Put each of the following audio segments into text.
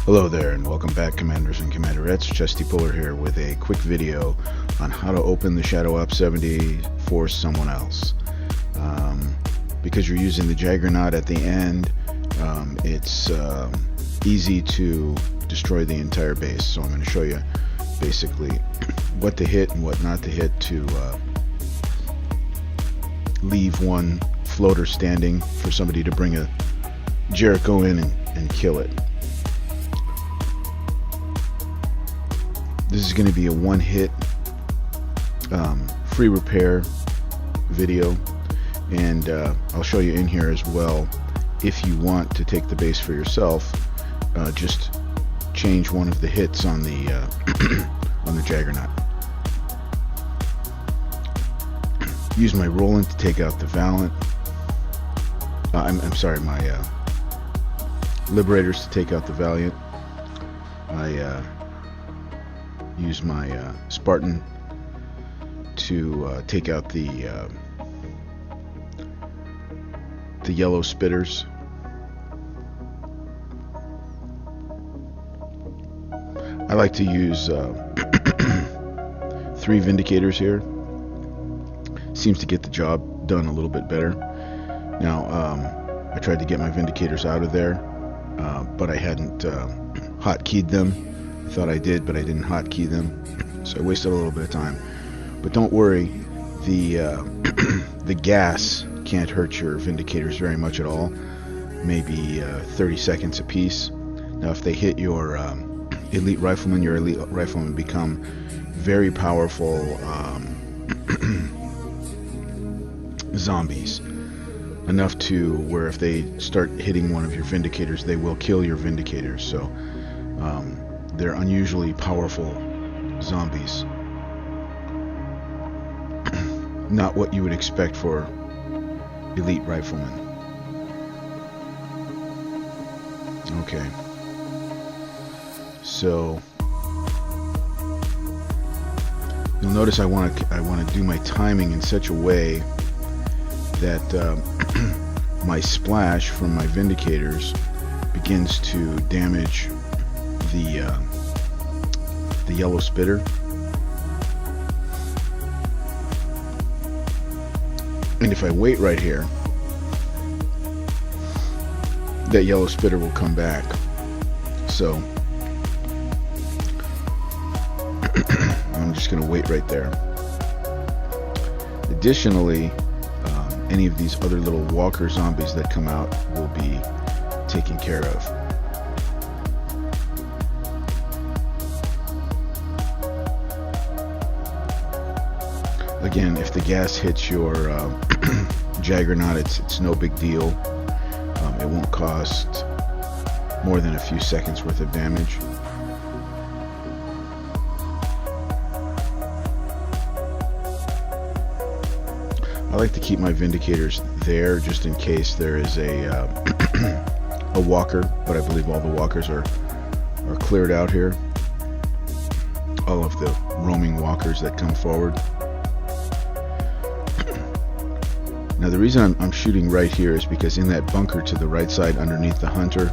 Hello there and welcome back, Commanders and Commanderettes. Chesty Puller here with a quick video on how to open the Shadow Op 70 for someone else. Because you're using the Jaggernaut at the end, it's easy to destroy the entire base. So I'm going to show you basically what to hit and what not to hit to leave one floater standing for somebody to bring a Jericho in and kill it. This is going to be a one-hit free repair video, and I'll show you in here as well. If you want to take the base for yourself, just change one of the hits on the on the Jaggernaut. Use my Roland to take out the Valiant. I'm sorry, my Liberators to take out the Valiant. I use my Spartan to take out the yellow spitters. I like to use 3 Vindicators here. Seems to get the job done a little bit better. Now, I tried to get my Vindicators out of there, but I hadn't hotkeyed them. I thought I did, but I didn't hotkey them, so I wasted a little bit of time. But don't worry, the the gas can't hurt your Vindicators very much at all. Maybe 30 seconds apiece. Now, if they hit your elite riflemen become very powerful zombies. Enough to where if they start hitting one of your Vindicators, they will kill your Vindicators. So they're unusually powerful zombies. Not what you would expect for elite riflemen. Okay. So you'll notice I want to do my timing in such a way that my splash from my Vindicators begins to damage the yellow spitter, and if I wait right here, that yellow spitter will come back. So I'm just going to wait right there. Additionally, any of these other little walker zombies that come out will be taken care of. Again, if the gas hits your Jaggernaut, it's no big deal. It won't cost more than a few seconds worth of damage. I like to keep my Vindicators there just in case there is a walker, but I believe all the walkers are cleared out here. All of the roaming walkers that come forward. Now, the reason I'm shooting right here is because in that bunker to the right side underneath the hunter,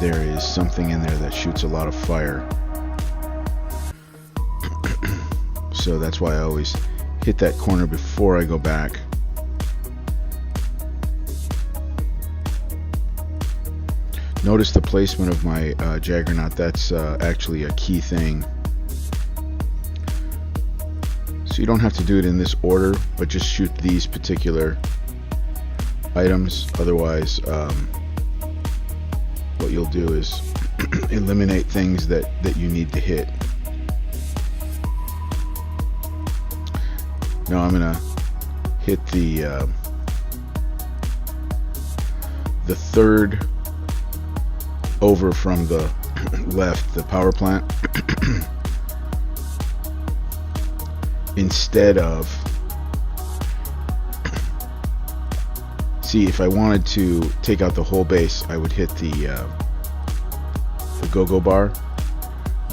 there is something in there that shoots a lot of fire. So that's why I always hit that corner before I go back. Notice the placement of my Jaggernaut. That's actually a key thing. So you don't have to do it in this order, but just shoot these particular items. Otherwise, what you'll do is eliminate things that you need to hit. Now I'm gonna hit the third over from the left, the power plant. Instead of, see, if I wanted to take out the whole base, I would hit the go-go bar,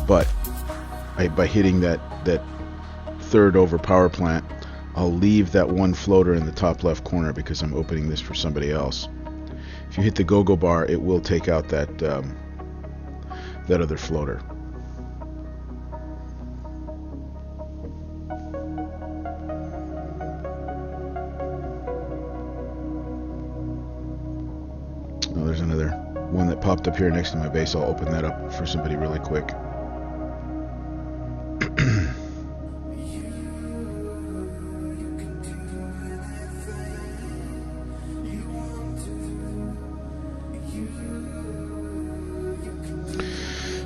but by hitting that third over power plant, I'll leave that one floater in the top left corner because I'm opening this for somebody else. If you hit the go-go bar, it will take out that that other floater. Oh, there's another one that popped up here next to my base. I'll open that up for somebody really quick.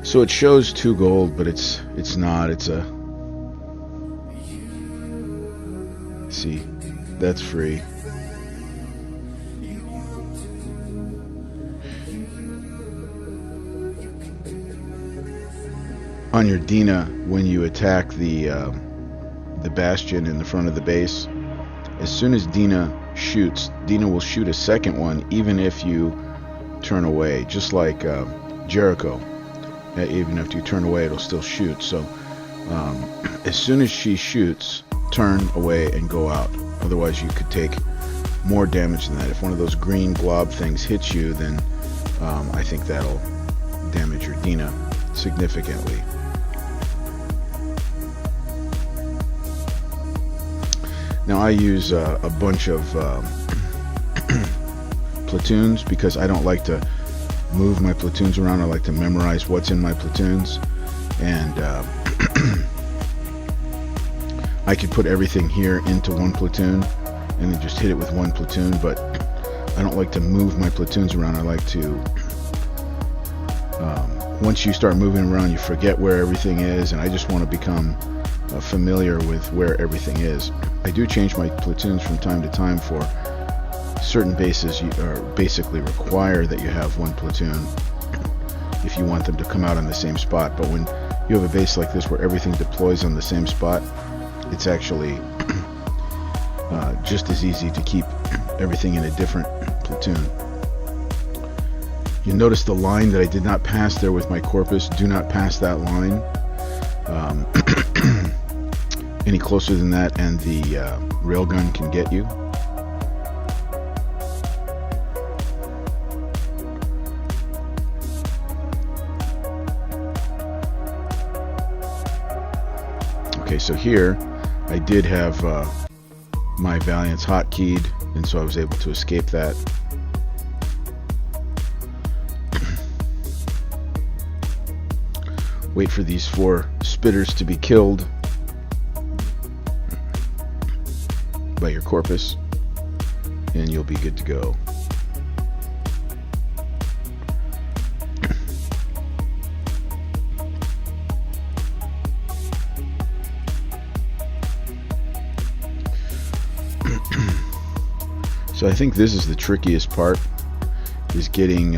So it shows 2 gold, but it's not. It's a... See, that's free. On your Dina, when you attack the bastion in the front of the base, as soon as Dina shoots, Dina will shoot a second one, even if you turn away, just like Jericho. Even if you turn away, it'll still shoot. So as soon as she shoots, turn away and go out. Otherwise, you could take more damage than that. If one of those green glob things hits you, then I think that'll damage your Dina significantly. Now I use a bunch of platoons because I don't like to move my platoons around. I like to memorize what's in my platoons, and I could put everything here into one platoon and then just hit it with one platoon, but I don't like to move my platoons around. I like to once you start moving around, you forget where everything is, and I just want to become familiar with where everything is. I do change my platoons from time to time for certain bases. You are basically require that you have one platoon if you want them to come out on the same spot. But when you have a base like this where everything deploys on the same spot, it's actually just as easy to keep everything in a different platoon. You notice the line that I did not pass there with my Corpus. Do not pass that line. Any closer than that and the railgun can get you. Okay, so here I did have my Valiance hotkeyed, and so I was able to escape that. Wait for these 4 spitters to be killed by your Corpus, and you'll be good to go. So I think this is the trickiest part, is getting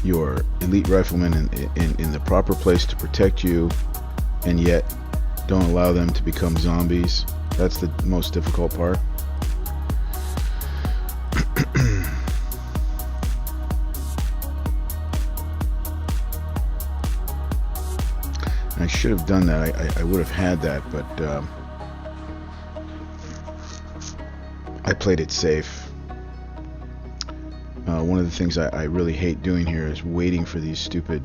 your elite riflemen in the proper place to protect you, and yet don't allow them to become zombies. That's the most difficult part. I should have done that. I would have had that, but I played it safe. One of the things I really hate doing here is waiting for these stupid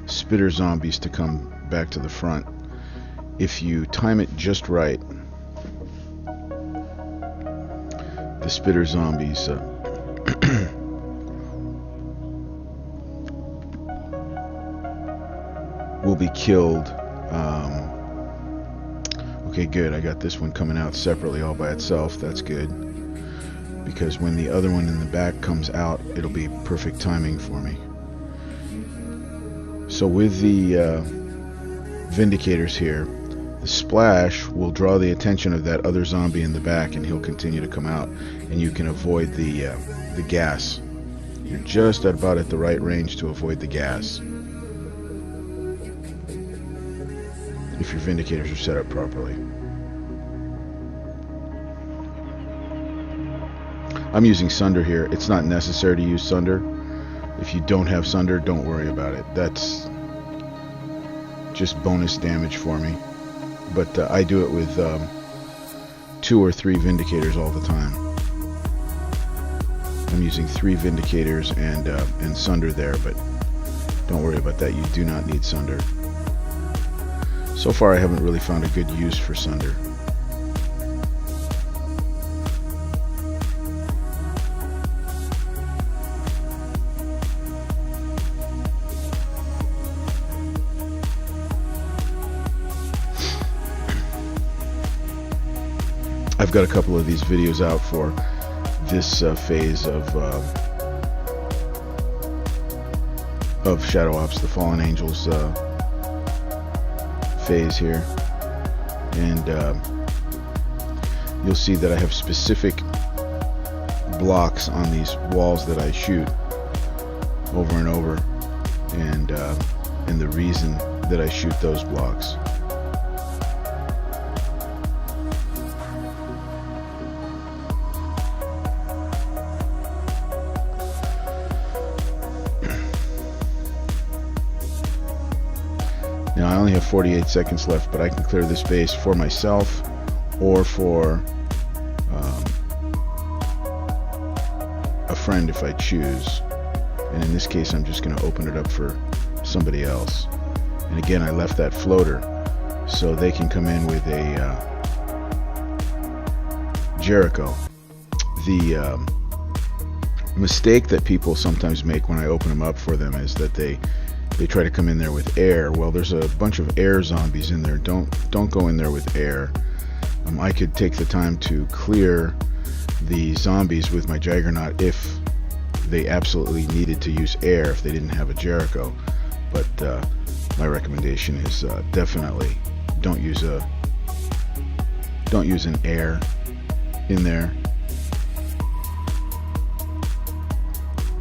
spitter zombies to come back to the front. If you time it just right, the spitter zombies will be killed. Okay, good. I got this one coming out separately all by itself. That's good, because when the other one in the back comes out, it'll be perfect timing for me. So with the Vindicators here, the splash will draw the attention of that other zombie in the back, and he'll continue to come out, and you can avoid the gas. You're just about at the right range to avoid the gas if your Vindicators are set up properly. I'm using Sunder here. It's not necessary to use Sunder. If you don't have Sunder, don't worry about it. That's just bonus damage for me. But I do it with 2 or 3 Vindicators all the time. I'm using 3 Vindicators and Sunder there, but don't worry about that. You do not need Sunder. So far I haven't really found a good use for Sunder. I've got a couple of these videos out for this phase of Shadow Ops, the Fallen Angels phase here, and you'll see that I have specific blocks on these walls that I shoot over and over, and the reason that I shoot those blocks. Now I only have 48 seconds left, but I can clear this base for myself or for a friend if I choose. And in this case, I'm just going to open it up for somebody else. And again, I left that floater so they can come in with a Jericho. The mistake that people sometimes make when I open them up for them is that they try to come in there with air. Well, there's a bunch of air zombies in there. Don't go in there with air. I could take the time to clear the zombies with my Juggernaut if they absolutely needed to use air, if they didn't have a Jericho. But my recommendation is definitely don't use an air in there.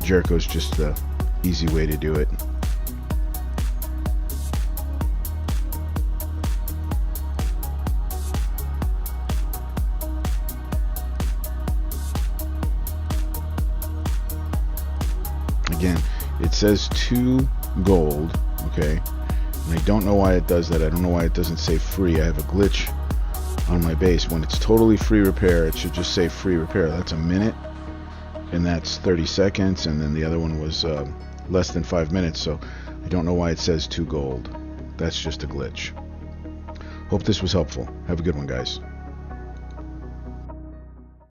Jericho's just the easy way to do it. Again, it says 2 gold, okay, and I don't know why it does that. I don't know why it doesn't say free. I have a glitch on my base. When it's totally free repair, it should just say free repair. That's a minute, and that's 30 seconds, and then the other one was less than 5 minutes, so I don't know why it says 2 gold. That's just a glitch. Hope this was helpful. Have a good one, guys.